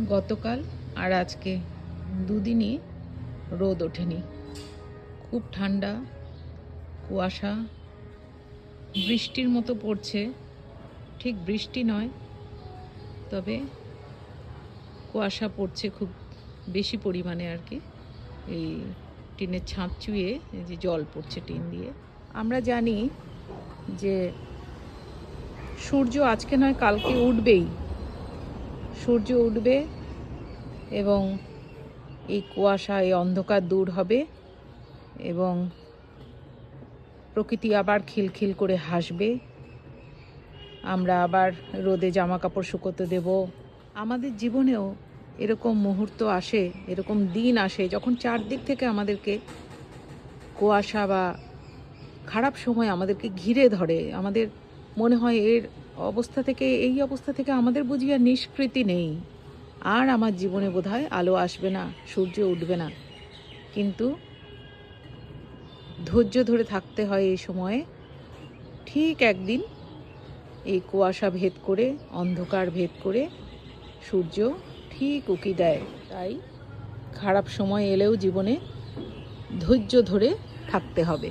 গতকাল আর আজকে দুদিনই রোদ ওঠেনি। খুব ঠান্ডা, কুয়াশা, বৃষ্টির মতো পড়ছে। ঠিক বৃষ্টি নয়, তবে কুয়াশা পড়ছে খুব বেশি পরিমাণে আর কি। এই টিনের ছাদ চুয়ে যে জল পড়ছে টিন দিয়ে। আমরা জানি যে সূর্য আজকে নয় কালকে উঠবেই। সূর্য উঠবে এবং এই কুয়াশা, এই অন্ধকার দূর হবে এবং প্রকৃতি আবার খিলখিল করে হাসবে। আমরা আবার রোদে জামা কাপড় শুকোতে দেব। আমাদের জীবনেও এরকম মুহূর্ত আসে, এরকম দিন আসে যখন চারদিক থেকে আমাদেরকে কুয়াশা বা খারাপ সময় আমাদেরকে ঘিরে ধরে। আমাদের মনে হয় এই অবস্থা থেকে আমাদের বুঝি আর নিষ্কৃতি নেই, আর আমার জীবনে বোধহয় আলো আসবে না, সূর্য উঠবে না। কিন্তু ধৈর্য ধরে থাকতে হয় এই সময়ে। ঠিক একদিন এই কুয়াশা ভেদ করে, অন্ধকার ভেদ করে সূর্য ঠিক উঁকি দেয়। তাই খারাপ সময় এলেও জীবনে ধৈর্য ধরে থাকতে হবে।